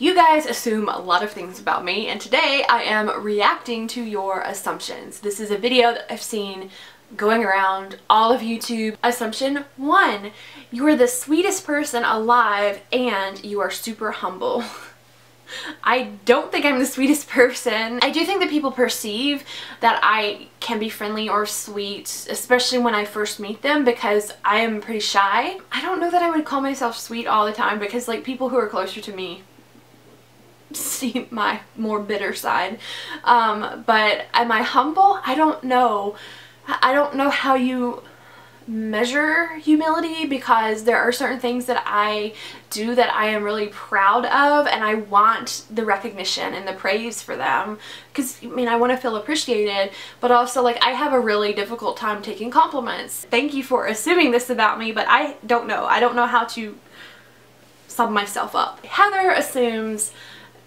You guys assume a lot of things about me, and today I am reacting to your assumptions. This is a video that I've seen going around all of YouTube. Assumption 1, you are the sweetest person alive and you are super humble. I don't think I'm the sweetest person. I do think that people perceive that I can be friendly or sweet, especially when I first meet them, because I am pretty shy. I don't know that I would call myself sweet all the time, because like people who are closer to me see my more bitter side. But am I humble? I don't know. I don't know how you measure humility, because there are certain things that I do that I am really proud of, and I want the recognition and the praise for them, because I mean I want to feel appreciated, but also like I have a really difficult time taking compliments. Thank you for assuming this about me, but I don't know how to sum myself up. Heather assumes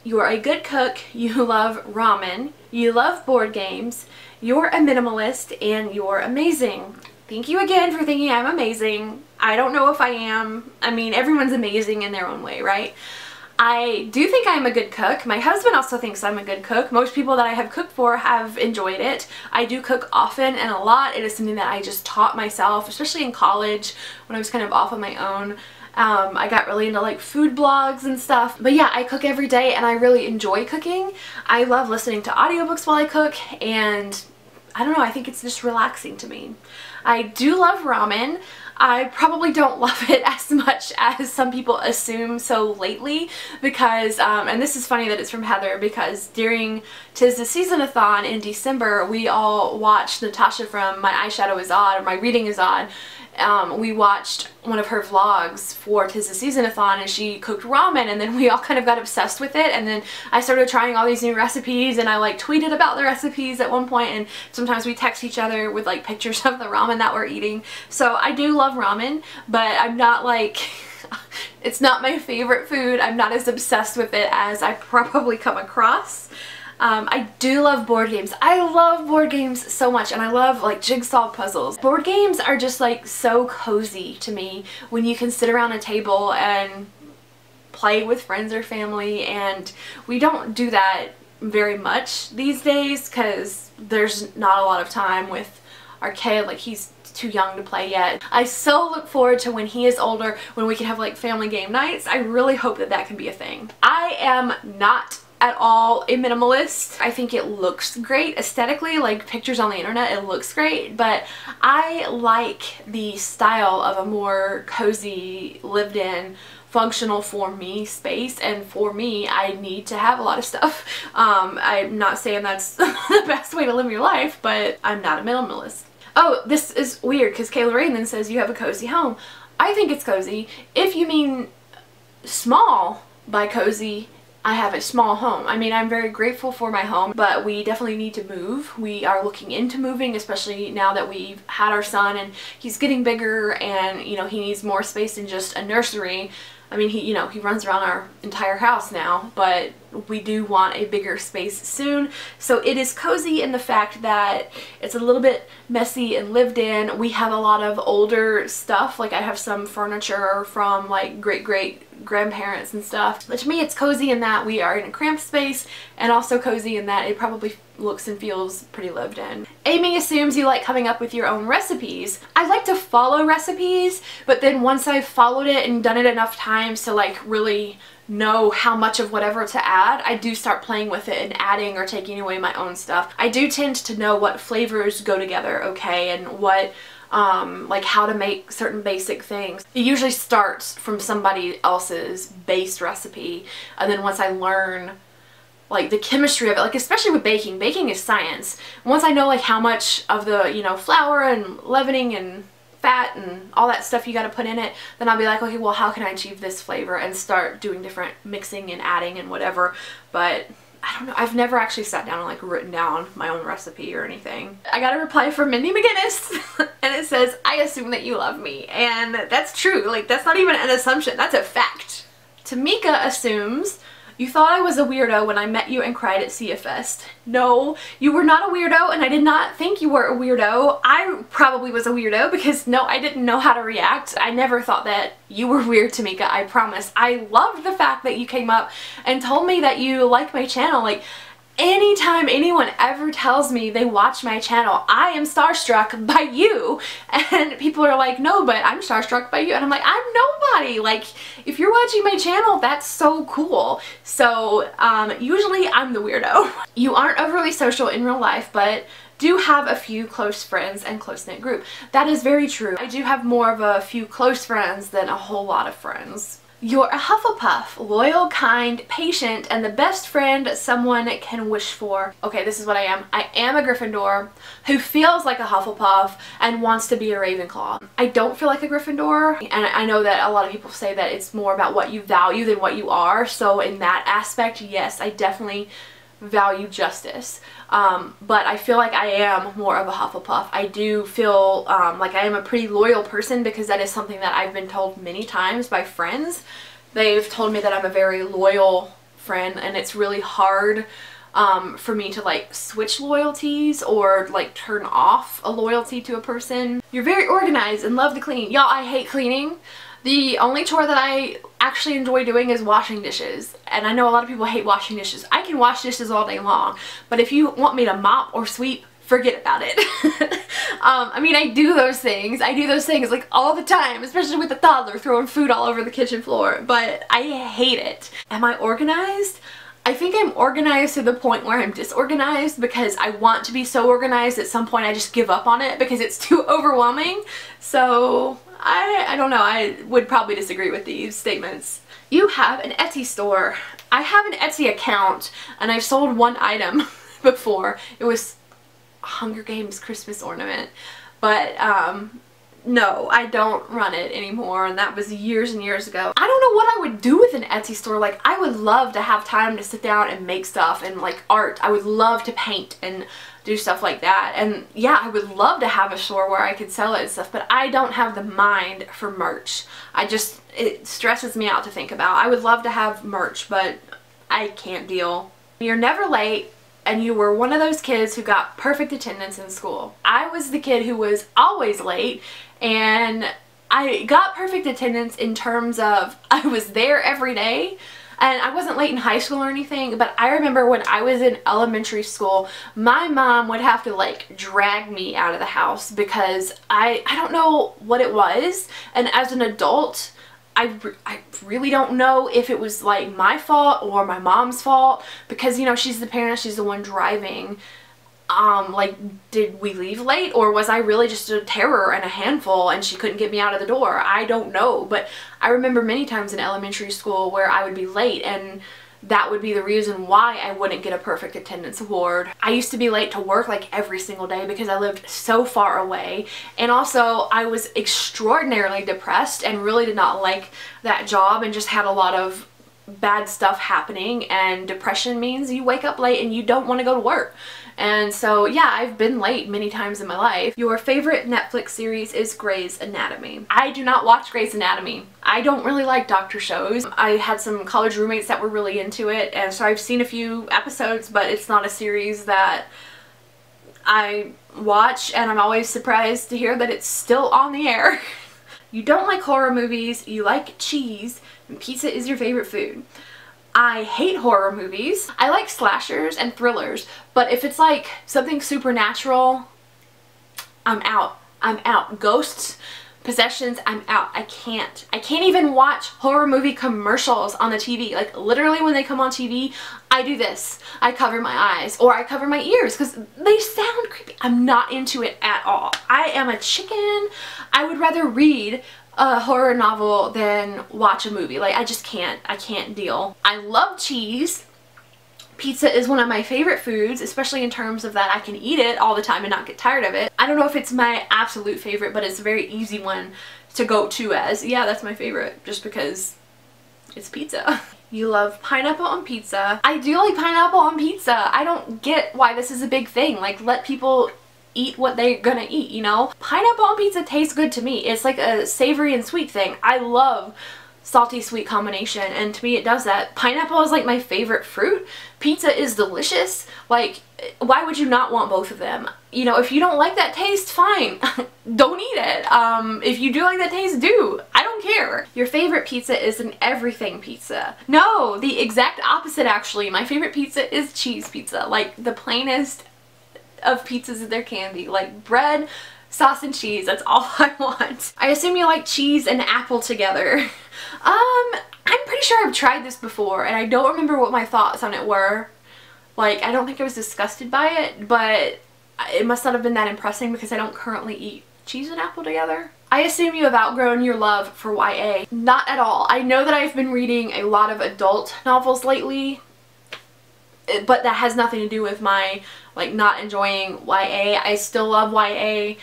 you're a good cook, you love ramen, you love board games, you're a minimalist, and you're amazing. Thank you again for thinking I'm amazing. I don't know if I am. I mean, everyone's amazing in their own way, right? I do think I'm a good cook. My husband also thinks I'm a good cook. Most people that I have cooked for have enjoyed it. I do cook often and a lot. It is something that I just taught myself, especially in college when I was kind of off on my own. I got really into like food blogs and stuff. But yeah, I cook every day and I really enjoy cooking. I love listening to audiobooks while I cook, and I don't know, I think it's just relaxing to me. I do love ramen. I probably don't love it as much as some people assume so lately, because, and this is funny that it's from Heather, because during 'Tis the Season-a-thon in December, we all watched Natasha from My Eyeshadow is Odd, or My Reading is Odd. We watched one of her vlogs for 'Tis the Season-a-thon, and she cooked ramen, and then we all kind of got obsessed with it, and then I started trying all these new recipes, and I like tweeted about the recipes at one point, and sometimes we text each other with like pictures of the ramen that we're eating. So I do love ramen, but I'm not like it's not my favorite food. I'm not as obsessed with it as I probably come across. I do love board games. I love board games so much, and I love like jigsaw puzzles. Board games are just like so cozy to me when you can sit around a table and play with friends or family, and we don't do that very much these days because there's not a lot of time with our kid. Like, he's too young to play yet. I so look forward to when he is older, when we can have like family game nights. I really hope that that can be a thing. I am not at all a minimalist. I think it looks great aesthetically, like pictures on the internet, it looks great, but I like the style of a more cozy, lived in, functional for me space, and for me I need to have a lot of stuff. I'm not saying that's the best way to live your life, but I'm not a minimalist. Oh, this is weird because Kayla Rain then says you have a cozy home. I think it's cozy. If you mean small by cozy, I have a small home. I mean, I'm very grateful for my home, but we definitely need to move. We are looking into moving, especially now that we've had our son and he's getting bigger, and you know, he needs more space than just a nursery. I mean, he runs around our entire house now, but we do want a bigger space soon. So it is cozy in the fact that it's a little bit messy and lived in. We have a lot of older stuff. Like, I have some furniture from like great-grandparents and stuff. But to me, it's cozy in that we are in a cramped space, and also cozy in that it probably looks and feels pretty lived in. Amy assumes you like coming up with your own recipes. I like to follow recipes, but then once I've followed it and done it enough times to like really know how much of whatever to add, I do start playing with it and adding or taking away my own stuff. I do tend to know what flavors go together okay, and what like how to make certain basic things. It usually starts from somebody else's base recipe, and then once I learn like the chemistry of it, like especially with baking, baking is science. Once I know like how much of the, you know, flour and leavening and fat and all that stuff you got to put in it, then I'll be like, okay, well, how can I achieve this flavor, and start doing different mixing and adding and whatever. But I don't know, I've never actually sat down and like written down my own recipe or anything. I got a reply from Mindy McGinnis and it says, I assume that you love me. And that's true. Like, that's not even an assumption, that's a fact. Tamika assumes You thought I was a weirdo when I met you and cried at Sea Fest. No, you were not a weirdo, and I did not think you were a weirdo. I probably was a weirdo because no, I didn't know how to react. I never thought that you were weird, Tamika, I promise. I loved the fact that you came up and told me that you like my channel. Like, anytime anyone ever tells me they watch my channel, I am starstruck by you. And people are like, no, but I'm starstruck by you. And I'm like, I'm nobody. Like, if you're watching my channel, that's so cool. So usually I'm the weirdo. You aren't overly social in real life, but do have a few close friends and close-knit group. That is very true. I do have more of a few close friends than a whole lot of friends. You're a Hufflepuff, loyal, kind, patient, and the best friend someone can wish for. Okay, this is what I am. I am a Gryffindor who feels like a Hufflepuff and wants to be a Ravenclaw. I don't feel like a Gryffindor, and I know that a lot of people say that it's more about what you value than what you are, so in that aspect, yes, I definitely value justice. But I feel like I am more of a Hufflepuff. I do feel like I am a pretty loyal person because that is something that I've been told many times by friends. They've told me that I'm a very loyal friend, and it's really hard for me to like switch loyalties or like turn off a loyalty to a person. You're very organized and love to clean. Y'all, I hate cleaning. The only chore that I actually enjoy doing is washing dishes. And I know a lot of people hate washing dishes. I can wash dishes all day long. But if you want me to mop or sweep, forget about it. I mean, I do those things. I do those things like all the time, especially with the toddler throwing food all over the kitchen floor. But I hate it. Am I organized? I think I'm organized to the point where I'm disorganized because I want to be so organized at some point I just give up on it because it's too overwhelming. So I don't know, I would probably disagree with these statements. You have an Etsy store. I have an Etsy account and I've sold one item before. It was a Hunger Games Christmas ornament. But no, I don't run it anymore, and that was years and years ago. I don't know what I would do with an Etsy store. Like, I would love to have time to sit down and make stuff and like art. I would love to paint and do stuff like that. And yeah, I would love to have a store where I could sell it and stuff, but I don't have the mind for merch. It stresses me out to think about. I would love to have merch, but I can't deal. You're never late, and you were one of those kids who got perfect attendance in school. I was the kid who was always late, and I got perfect attendance in terms of I was there every day. And I wasn't late in high school or anything, but I remember when I was in elementary school, my mom would have to like drag me out of the house because I don't know what it was. And as an adult, I really don't know if it was like my fault or my mom's fault because, you know, she's the parent, she's the one driving. Like, did we leave late, or was I really just a terror and a handful and she couldn't get me out of the door? I don't know, but I remember many times in elementary school where I would be late, and that would be the reason why I wouldn't get a perfect attendance award. I used to be late to work like every single day because I lived so far away, and also I was extraordinarily depressed and really did not like that job and just had a lot of bad stuff happening, and depression means you wake up late and you don't want to go to work. And so yeah, I've been late many times in my life. Your favorite Netflix series is Grey's Anatomy. I do not watch Grey's Anatomy. I don't really like doctor shows. I had some college roommates that were really into it, and so I've seen a few episodes, but it's not a series that I watch, and I'm always surprised to hear that it's still on the air. You don't like horror movies, you like cheese, and pizza is your favorite food. I hate horror movies. I like slashers and thrillers, but if it's like something supernatural, I'm out. I'm out. Ghosts, possessions, I'm out. I can't even watch horror movie commercials on the TV. Like, literally when they come on TV, I do this. I cover my eyes or I cover my ears because they sound creepy. I'm not into it at all. I am a chicken. I would rather read a horror novel than watch a movie. Like, I just can't. I can't deal. I love cheese. Pizza is one of my favorite foods, especially in terms of that I can eat it all the time and not get tired of it. I don't know if it's my absolute favorite, but it's a very easy one to go to as, yeah, that's my favorite, just because it's pizza. You love pineapple on pizza. I do like pineapple on pizza. I don't get why this is a big thing. Like, let people eat what they're gonna eat, you know? Pineapple on pizza tastes good to me. It's like a savory and sweet thing. I love salty sweet combination, and to me it does that. Pineapple is like my favorite fruit. Pizza is delicious. Like, why would you not want both of them? You know, if you don't like that taste, fine. Don't eat it. If you do like that taste, do. I don't care. Your favorite pizza is an everything pizza. No, the exact opposite actually. My favorite pizza is cheese pizza. Like the plainest of pizzas that there can be. Like bread, sauce, and cheese. That's all I want. I assume you like cheese and apple together. I'm pretty sure I've tried this before and I don't remember what my thoughts on it were. Like, I don't think I was disgusted by it, but it must not have been that impressive because I don't currently eat cheese and apple together. I assume you have outgrown your love for YA. Not at all. I know that I've been reading a lot of adult novels lately, but that has nothing to do with my, like, not enjoying YA. I still love YA.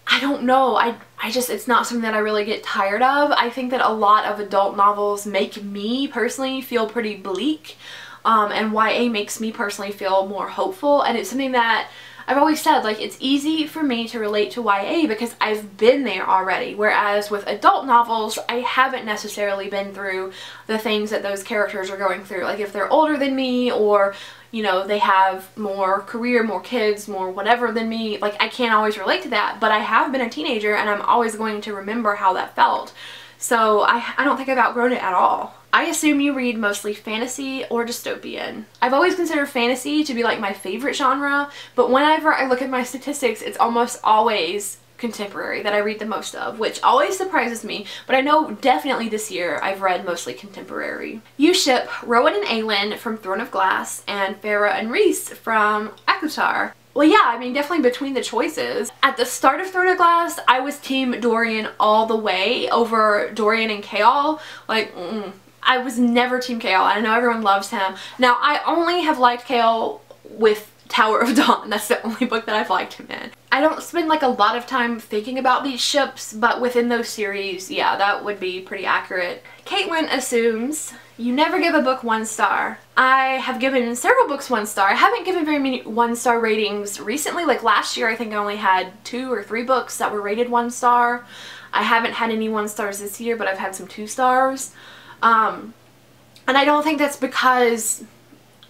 I don't know, I just, it's not something that I really get tired of. I think that a lot of adult novels make me personally feel pretty bleak, and YA makes me personally feel more hopeful, and it's something that I've always said, like, it's easy for me to relate to YA because I've been there already, whereas with adult novels, I haven't necessarily been through the things that those characters are going through. Like, if they're older than me, or you know, they have more career, more kids, more whatever than me, like, I can't always relate to that, but I have been a teenager and I'm always going to remember how that felt. So I don't think I've outgrown it at all. I assume you read mostly fantasy or dystopian. I've always considered fantasy to be like my favorite genre, but whenever I look at my statistics, it's almost always contemporary that I read the most of, which always surprises me, but I know definitely this year I've read mostly contemporary. You ship Rowan and Aelin from Throne of Glass and Farah and Rhys from ACOTAR. Well, yeah, I mean, definitely between the choices. At the start of Throne of Glass, I was team Dorian all the way over Dorian and Chaol. Like, I was never team Chaol. I know everyone loves him. Now, I only have liked Chaol with Tower of Dawn. That's the only book that I've liked him in. I don't spend like a lot of time thinking about these ships, but within those series, yeah, that would be pretty accurate. Caitlin assumes you never give a book 1 star. I have given several books 1 star. I haven't given very many 1-star ratings recently. Like last year, I think I only had 2 or 3 books that were rated 1 star. I haven't had any 1 stars this year, but I've had some 2 stars. And I don't think that's because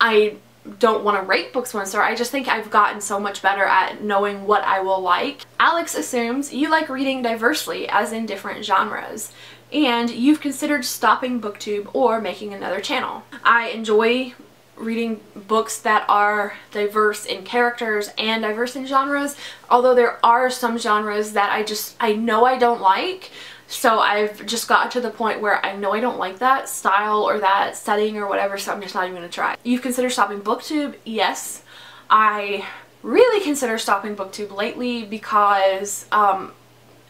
I don't want to rate books 1 star. I just think I've gotten so much better at knowing what I will like. Alex assumes you like reading diversely, as in different genres, and you've considered stopping BookTube or making another channel. I enjoy reading books that are diverse in characters and diverse in genres, although there are some genres that I know I don't like. So I've just gotten to the point where I know I don't like that style or that setting or whatever, so I'm just not even going to try. You've considered stopping BookTube? Yes. I really consider stopping BookTube lately because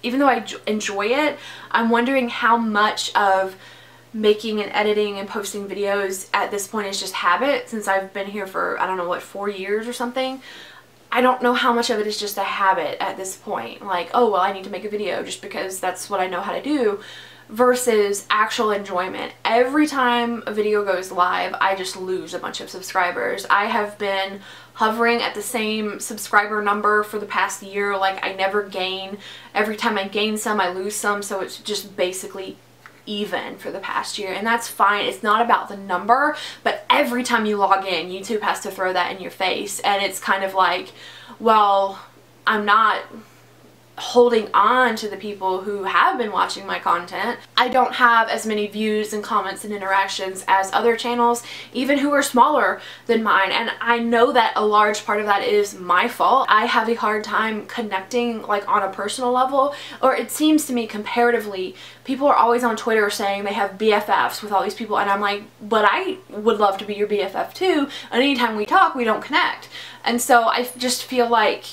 even though I enjoy it, I'm wondering how much of making and editing and posting videos at this point is just habit, since I've been here for, I don't know, what, 4 years or something. I don't know how much of it is just a habit at this point. Like, oh, well, I need to make a video just because that's what I know how to do, versus actual enjoyment. Every time a video goes live, I just lose a bunch of subscribers. I have been hovering at the same subscriber number for the past year. Like, I never gain. Every time I gain some, I lose some, so it's just basically even for the past year, and that's fine. It's not about the number, but every time you log in, YouTube has to throw that in your face, and it's kind of like, well, I'm not holding on to the people who have been watching my content. I don't have as many views and comments and interactions as other channels, even who are smaller than mine, and I know that a large part of that is my fault. I have a hard time connecting, like, on a personal level, or it seems to me comparatively, people are always on Twitter saying they have BFFs with all these people, and I'm like, but I would love to be your BFF too, and anytime we talk, we don't connect. And so I just feel like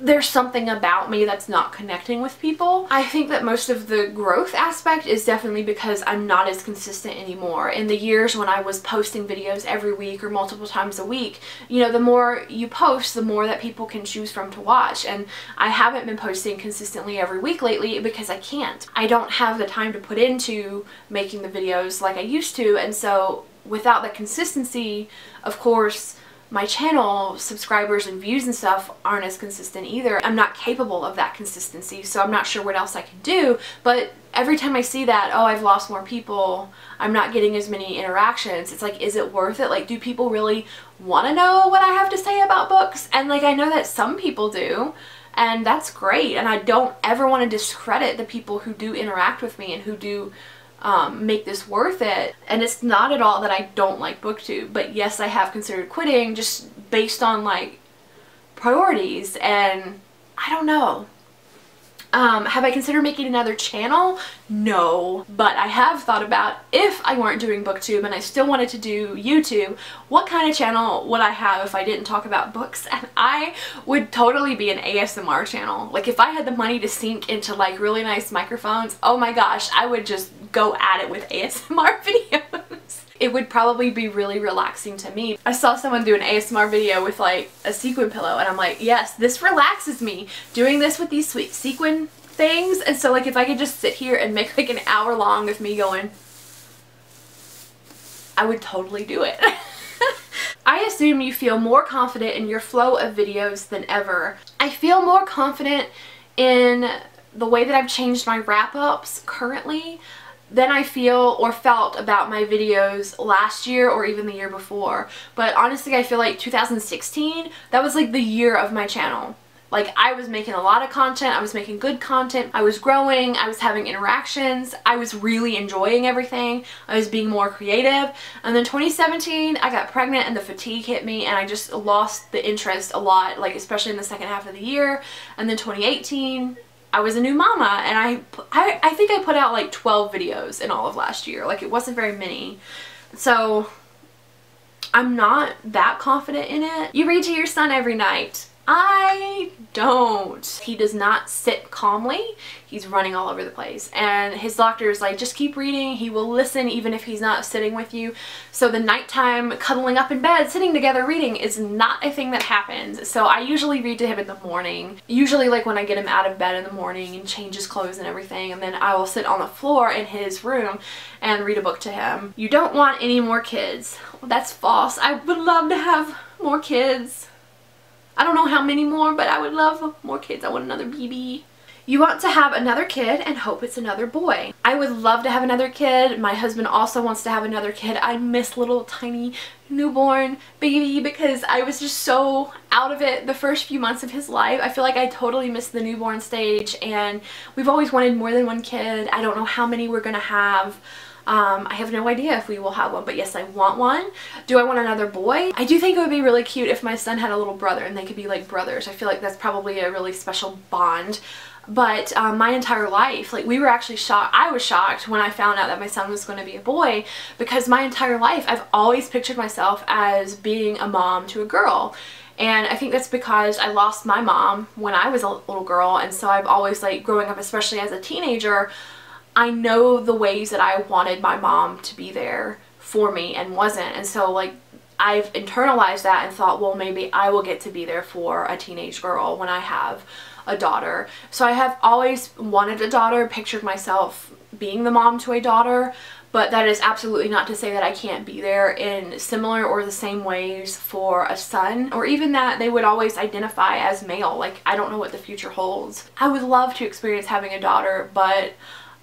there's something about me that's not connecting with people. I think that most of the growth aspect is definitely because I'm not as consistent anymore. In the years when I was posting videos every week or multiple times a week, you know, the more you post, the more that people can choose from to watch. And I haven't been posting consistently every week lately because I can't. I don't have the time to put into making the videos like I used to, and so without the consistency, of course, my channel subscribers and views and stuff aren't as consistent either. I'm not capable of that consistency, so I'm not sure what else I can do. But every time I see that, oh, I've lost more people, I'm not getting as many interactions, it's like, is it worth it? Like, do people really want to know what I have to say about books? And like, I know that some people do, and that's great, and I don't ever want to discredit the people who do interact with me and who do make this worth it. And it's not at all that I don't like BookTube, but yes, I have considered quitting just based on like priorities, and I don't know. Have I considered making another channel? No, but I have thought about, if I weren't doing BookTube and I still wanted to do YouTube, what kind of channel would I have if I didn't talk about books? And I would totally be an ASMR channel. Like, if I had the money to sink into like really nice microphones, oh my gosh, I would just go at it with ASMR videos. It would probably be really relaxing to me. I saw someone do an ASMR video with like a sequin pillow, and I'm like, yes, this relaxes me, doing this with these sweet sequin things. And so like, if I could just sit here and make like an hour long of me going, I would totally do it. I assume you feel more confident in your flow of videos than ever. I feel more confident in the way that I've changed my wrap-ups currently than I feel or felt about my videos last year or even the year before. But honestly, I feel like 2016, that was like the year of my channel. Like, I was making a lot of content, I was making good content, I was growing, I was having interactions, I was really enjoying everything, I was being more creative. And then 2017, I got pregnant and the fatigue hit me, and I just lost the interest a lot, like especially in the second half of the year. And then 2018, I was a new mama, and I think I put out like 12 videos in all of last year. Like, it wasn't very many. So I'm not that confident in it. You read to your son every night. I don't. He does not sit calmly. He's running all over the place, and his doctor is like, just keep reading. He will listen even if he's not sitting with you. So the nighttime cuddling up in bed, sitting together reading is not a thing that happens. So I usually read to him in the morning, usually like when I get him out of bed in the morning and change his clothes and everything, and then I will sit on the floor in his room and read a book to him. You don't want any more kids. Well, that's false. I would love to have more kids. I don't know how many more, but I would love more kids. I want another baby. You want to have another kid and hope it's another boy. I would love to have another kid. My husband also wants to have another kid. I miss little tiny newborn baby because I was just so out of it the first few months of his life. I feel like I totally missed the newborn stage, and we've always wanted more than one kid. I don't know how many we're gonna have. I have no idea if we will have one, but yes, I want one. Do I want another boy? I do think it would be really cute if my son had a little brother and they could be like brothers. I feel like that's probably a really special bond. But my entire life, like, we were actually shocked. I was shocked when I found out that my son was going to be a boy, because my entire life I've always pictured myself as being a mom to a girl. And I think that's because I lost my mom when I was a little girl, and so I've always, like, growing up, especially as a teenager, I know the ways that I wanted my mom to be there for me and wasn't. And so, like, I've internalized that and thought, well, maybe I will get to be there for a teenage girl when I have a daughter. So I have always wanted a daughter, pictured myself being the mom to a daughter, but that is absolutely not to say that I can't be there in similar or the same ways for a son, or even that they would always identify as male. Like, I don't know what the future holds. I would love to experience having a daughter, but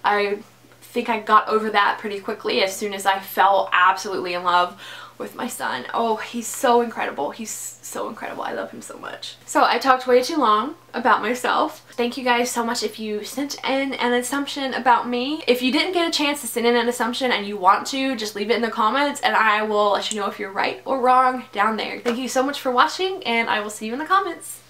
I think I got over that pretty quickly as soon as I fell absolutely in love with my son. Oh, he's so incredible. He's so incredible. I love him so much. So I talked way too long about myself. Thank you guys so much if you sent in an assumption about me. If you didn't get a chance to send in an assumption and you want to, just leave it in the comments and I will let you know if you're right or wrong down there. Thank you so much for watching, and I will see you in the comments.